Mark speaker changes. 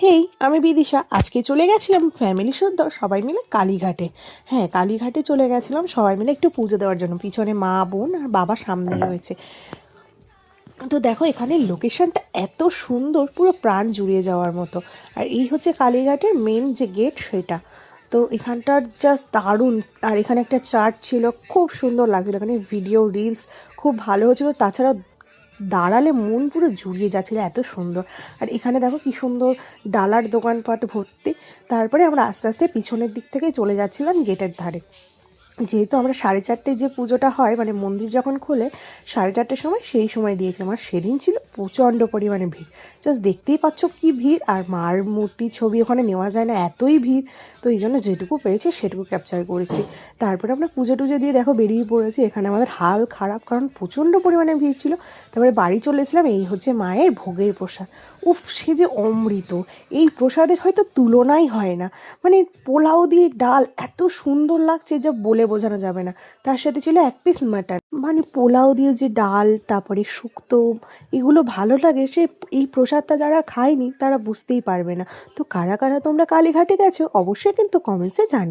Speaker 1: হেই, আমি বিদিশা। আজকে চলে গেছিলাম ফ্যামিলি শুদ্ধ সবাই মিলে কালীঘাটে। হ্যাঁ, কালীঘাটে চলে গেছিলাম সবাই মিলে একটু পুজো দেওয়ার জন্য। পিছনে মা, বোন আর বাবা সামনে রয়েছে। তো দেখো এখানে লোকেশনটা এত সুন্দর, পুরো প্রাণ জুড়িয়ে যাওয়ার মতো। আর এই হচ্ছে কালীঘাটের মেন যে গেট সেটা। তো এখানটার জাস্ট দারুণ। আর এখানে একটা চার্চ ছিল, খুব সুন্দর লাগছিল। এখানে ভিডিও রিলস খুব ভালো হচ্ছিল। তাছাড়া দাঁড়ালে মন পুরো জুড়িয়ে যাচ্ছিল, এত সুন্দর। আর এখানে দেখো কি সুন্দর ডালার দোকানপাট ভর্তি। তারপরে আমরা আস্তে আস্তে পিছনের দিক থেকে চলে যাচ্ছিলাম গেটের ধারে। যেহেতু আমরা 4:30 যে পুজোটা হয়, মানে মন্দির যখন খোলে 4:30 সময়, সেই সময় দিয়েছিলাম। আর সেদিন ছিল প্রচণ্ড পরিমাণে ভিড়। জাস্ট দেখতেই পাচ্ছ কি ভিড়। আর মার মূর্তি ছবি ওখানে নেওয়া যায় না, এতই ভিড়। তো এই জন্য যেটুকু পেরেছি সেটুকু ক্যাপচার করেছি। তারপরে আমরা পুজো টুজো দিয়ে দেখো বেরিয়ে পড়েছি। এখানে আমাদের হাল খারাপ, কারণ প্রচণ্ড পরিমাণে ভিড় ছিল। তারপরে বাড়ি চলে এসেছিলাম। এই হচ্ছে মায়ের ভোগের প্রসাদ। উফ, সে যে অমৃত! এই প্রসাদের হয়তো তুলনাই হয় না। মানে পোলাও দিয়ে ডাল এত সুন্দর লাগছে যা বলে বোঝানো যাবে না। তার সাথে ছিল 1 পিস মাটন। মানে পোলাও দিয়ে যে ডাল, তারপরে শুক্তো, এগুলো ভালো লাগে, সে এই প্রসাদটা যারা খায়নি তারা বুঝতেই পারবে না। তো কারা কারা তোমরা কালীঘাটে গেছো অবশ্যই কিন্তু কমেন্টসে জানি।